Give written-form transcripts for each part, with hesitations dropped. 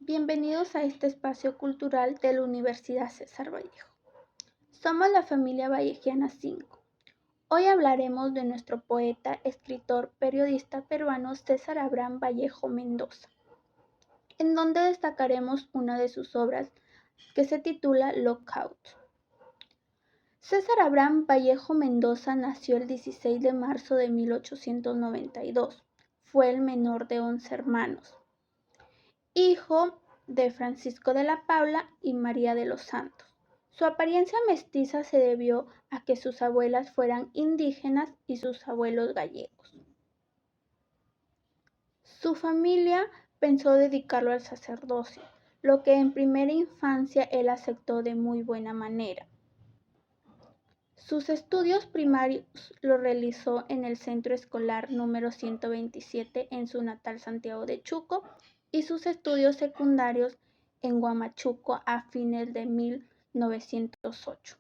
Bienvenidos a este espacio cultural de la Universidad César Vallejo. Somos la familia Vallejiana 5. Hoy hablaremos de nuestro poeta, escritor, periodista peruano César Abraham Vallejo Mendoza, en donde destacaremos una de sus obras que se titula Lockout. César Abraham Vallejo Mendoza nació el 16 de marzo de 1892. Fue el menor de 11 hermanos, hijo de Francisco de la Paula y María de los Santos. Su apariencia mestiza se debió a que sus abuelas fueran indígenas y sus abuelos gallegos. Su familia pensó dedicarlo al sacerdocio, lo que en primera infancia él aceptó de muy buena manera. Sus estudios primarios los realizó en el Centro Escolar número 127 en su natal Santiago de Chuco y sus estudios secundarios en Huamachuco a fines de 1908.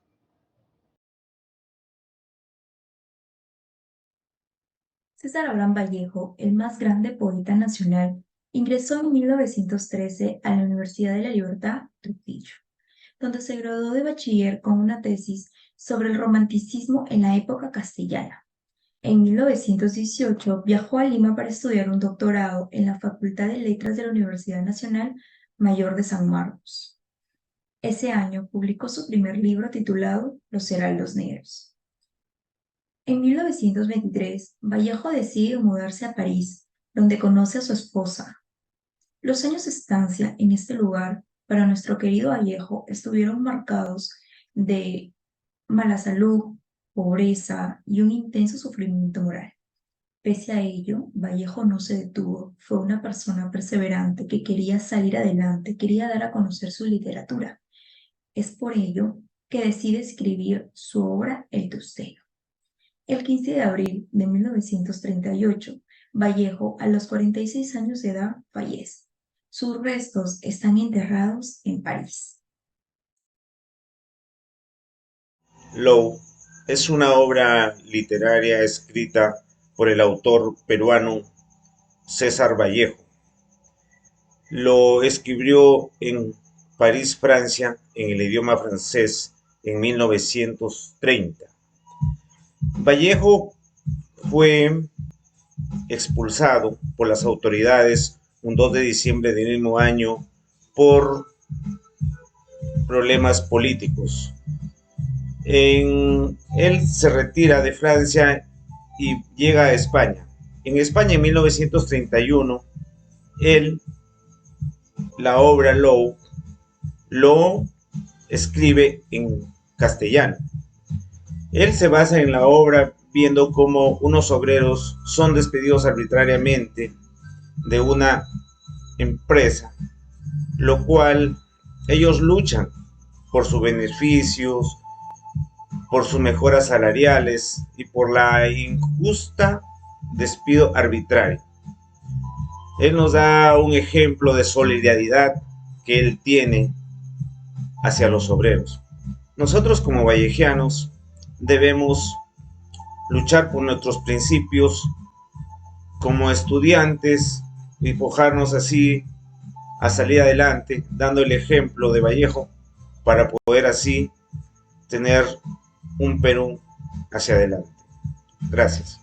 César Abraham Vallejo, el más grande poeta nacional, ingresó en 1913 a la Universidad de la Libertad, Trujillo, donde se graduó de bachiller con una tesis sobre el romanticismo en la época castellana. En 1918 viajó a Lima para estudiar un doctorado en la Facultad de Letras de la Universidad Nacional Mayor de San Marcos. Ese año publicó su primer libro titulado Los Heraldos Negros. En 1923, Vallejo decide mudarse a París, donde conoce a su esposa. Los años de estancia en este lugar para nuestro querido Vallejo estuvieron marcados de mala salud, pobreza y un intenso sufrimiento moral. Pese a ello, Vallejo no se detuvo, fue una persona perseverante que quería salir adelante, quería dar a conocer su literatura. Es por ello que decide escribir su obra El Tustero. El 15 de abril de 1938, Vallejo, a los 46 años de edad, fallece. Sus restos están enterrados en París. Low es una obra literaria escrita por el autor peruano César Vallejo. Lo escribió en París, Francia, en el idioma francés, en 1930. Vallejo fue expulsado por las autoridades un 2 de diciembre del mismo año por problemas políticos. Él se retira de Francia y llega a España. En España, en 1931, él, la obra Low, lo escribe en castellano. Él se basa en la obra viendo cómo unos obreros son despedidos arbitrariamente de una empresa, lo cual ellos luchan por sus beneficios, por sus mejoras salariales y por la injusta despido arbitrario. Él nos da un ejemplo de solidaridad que él tiene hacia los obreros. Nosotros como vallejianos debemos luchar por nuestros principios como estudiantes y empujarnos así a salir adelante, dando el ejemplo de Vallejo para poder así tener un Perú hacia adelante. Gracias.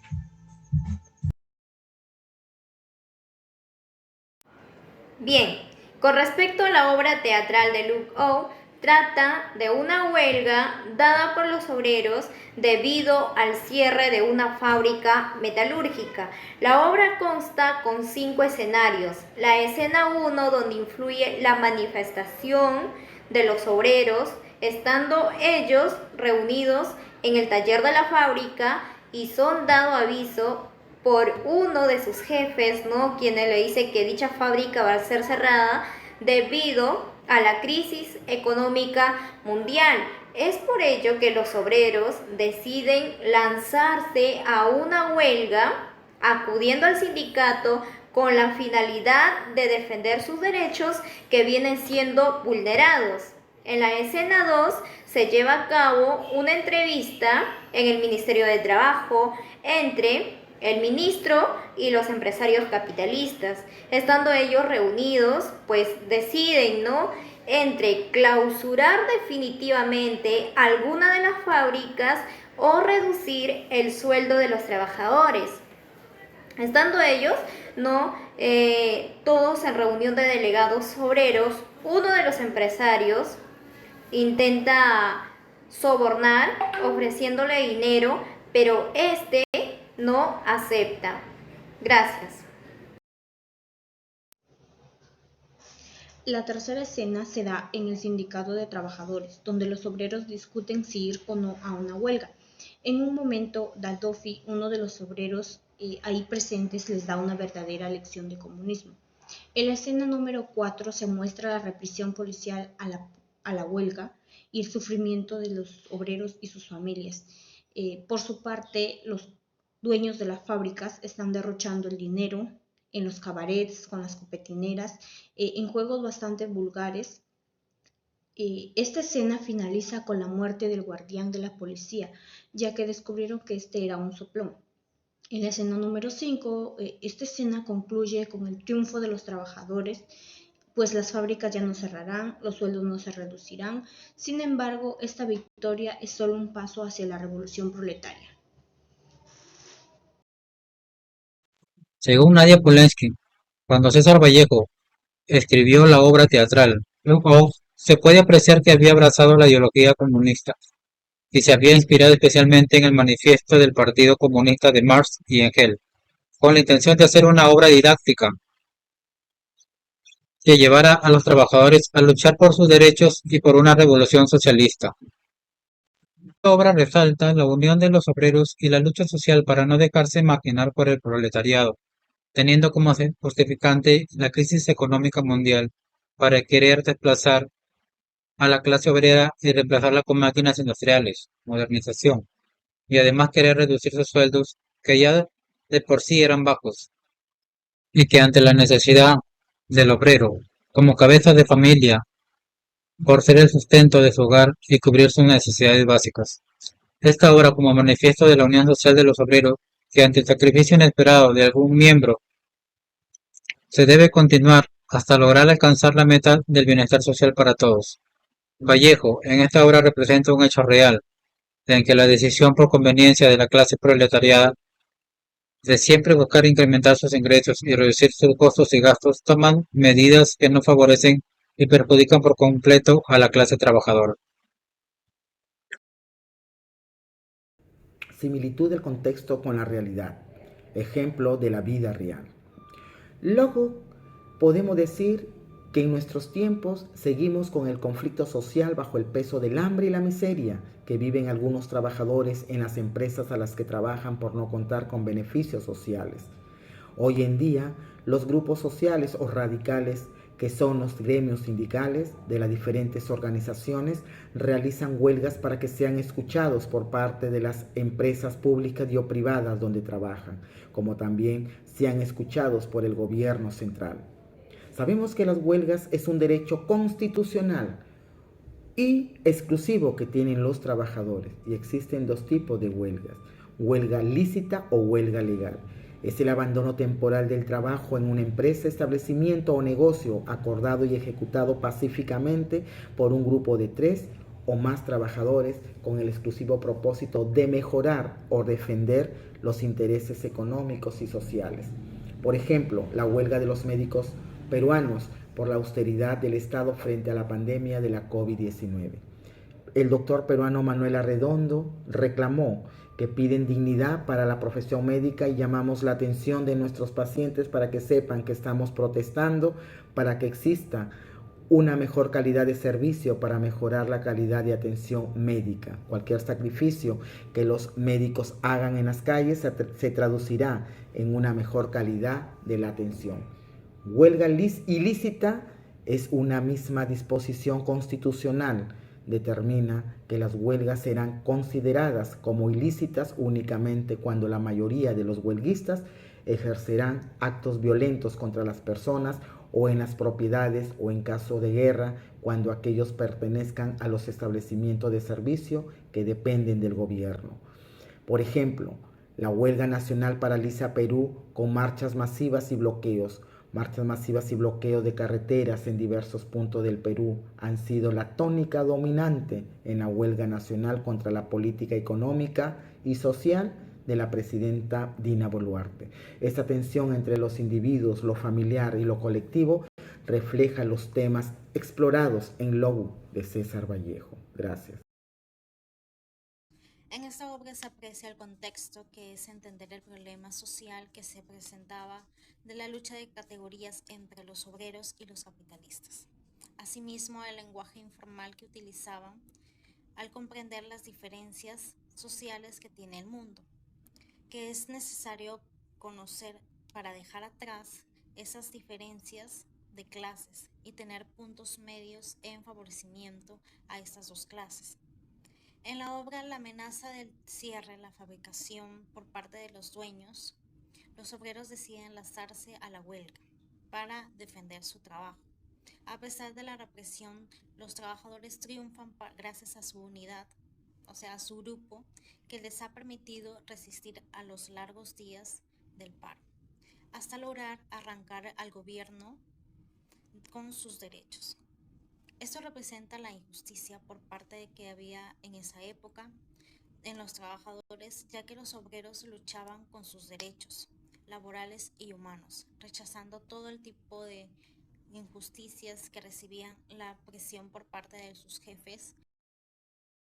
Bien, con respecto a la obra teatral de Lockout, trata de una huelga dada por los obreros debido al cierre de una fábrica metalúrgica. La obra consta con 5 escenarios. La escena 1, donde influye la manifestación de los obreros, estando ellos reunidos en el taller de la fábrica y son dado aviso por uno de sus jefes, ¿no?, quien le dice que dicha fábrica va a ser cerrada debido a la crisis económica mundial. Es por ello que los obreros deciden lanzarse a una huelga, acudiendo al sindicato con la finalidad de defender sus derechos que vienen siendo vulnerados. En la escena 2 se lleva a cabo una entrevista en el Ministerio de Trabajo entre el ministro y los empresarios capitalistas. Estando ellos reunidos, pues deciden, ¿no?, entre clausurar definitivamente alguna de las fábricas o reducir el sueldo de los trabajadores. Estando ellos, ¿no?, todos en reunión de delegados obreros, uno de los empresarios intenta sobornar ofreciéndole dinero, pero este no acepta. Gracias. La tercera escena se da en el sindicato de trabajadores, donde los obreros discuten si ir o no a una huelga. En un momento, Daddafi, uno de los obreros ahí presentes, les da una verdadera lección de comunismo. En la escena número 4 se muestra la represión policial a la huelga y el sufrimiento de los obreros y sus familias. Por su parte, los dueños de las fábricas están derrochando el dinero en los cabarets, con las copetineras, en juegos bastante vulgares. Esta escena finaliza con la muerte del guardián de la policía, ya que descubrieron que este era un soplón. En la escena número 5, esta escena concluye con el triunfo de los trabajadores, pues las fábricas ya no cerrarán, los sueldos no se reducirán. Sin embargo, esta victoria es solo un paso hacia la revolución proletaria. Según Nadia Pulaski, cuando César Vallejo escribió la obra teatral Look Out, se puede apreciar que había abrazado la ideología comunista y se había inspirado especialmente en el manifiesto del Partido Comunista de Marx y Engels, con la intención de hacer una obra didáctica que llevara a los trabajadores a luchar por sus derechos y por una revolución socialista. Esta obra resalta la unión de los obreros y la lucha social para no dejarse maquinar por el proletariado, teniendo como justificante la crisis económica mundial para querer desplazar a la clase obrera y reemplazarla con máquinas industriales, modernización, y además querer reducir sus sueldos, que ya de por sí eran bajos, y que ante la necesidad del obrero, como cabeza de familia, por ser el sustento de su hogar y cubrir sus necesidades básicas. Esta obra como manifiesto de la unión social de los obreros, que ante el sacrificio inesperado de algún miembro se debe continuar hasta lograr alcanzar la meta del bienestar social para todos. Vallejo en esta obra representa un hecho real, en que la decisión por conveniencia de la clase proletariada de siempre buscar incrementar sus ingresos y reducir sus costos y gastos toman medidas que no favorecen y perjudican por completo a la clase trabajadora. Similitud del contexto con la realidad. Ejemplo de la vida real. Luego, podemos decir que en nuestros tiempos seguimos con el conflicto social bajo el peso del hambre y la miseria que viven algunos trabajadores en las empresas a las que trabajan por no contar con beneficios sociales. Hoy en día, los grupos sociales o radicales, que son los gremios sindicales de las diferentes organizaciones, realizan huelgas para que sean escuchados por parte de las empresas públicas y o privadas donde trabajan, como también sean escuchados por el gobierno central. Sabemos que las huelgas es un derecho constitucional y exclusivo que tienen los trabajadores, y existen dos tipos de huelgas: huelga lícita o huelga legal. Es el abandono temporal del trabajo en una empresa, establecimiento o negocio acordado y ejecutado pacíficamente por un grupo de 3 o más trabajadores con el exclusivo propósito de mejorar o defender los intereses económicos y sociales. Por ejemplo, la huelga de los médicos peruanos por la austeridad del Estado frente a la pandemia de la COVID-19. El doctor peruano Manuel Arredondo reclamó que piden dignidad para la profesión médica y llamamos la atención de nuestros pacientes para que sepan que estamos protestando para que exista una mejor calidad de servicio para mejorar la calidad de atención médica. Cualquier sacrificio que los médicos hagan en las calles se traducirá en una mejor calidad de la atención. Huelga ilícita es una misma disposición constitucional. Determina que las huelgas serán consideradas como ilícitas únicamente cuando la mayoría de los huelguistas ejercerán actos violentos contra las personas o en las propiedades, o en caso de guerra, cuando aquellos pertenezcan a los establecimientos de servicio que dependen del gobierno. Por ejemplo, La huelga nacional paraliza Perú con marchas masivas y bloqueos. Marchas masivas y bloqueos de carreteras en diversos puntos del Perú han sido la tónica dominante en la huelga nacional contra la política económica y social de la presidenta Dina Boluarte. Esta tensión entre los individuos, lo familiar y lo colectivo refleja los temas explorados en Lobo de César Vallejo. Gracias. En esta obra se aprecia el contexto, que es entender el problema social que se presentaba de la lucha de categorías entre los obreros y los capitalistas. Asimismo, el lenguaje informal que utilizaban al comprender las diferencias sociales que tiene el mundo, que es necesario conocer para dejar atrás esas diferencias de clases y tener puntos medios en favorecimiento a estas dos clases. En la obra La amenaza del cierre, la fabricación por parte de los dueños, los obreros deciden lanzarse a la huelga para defender su trabajo. A pesar de la represión, los trabajadores triunfan gracias a su unidad, o sea, a su grupo, que les ha permitido resistir a los largos días del paro, hasta lograr arrancar al gobierno con sus derechos. Esto representa la injusticia por parte de que había en esa época en los trabajadores, ya que los obreros luchaban con sus derechos laborales y humanos, rechazando todo el tipo de injusticias que recibían la presión por parte de sus jefes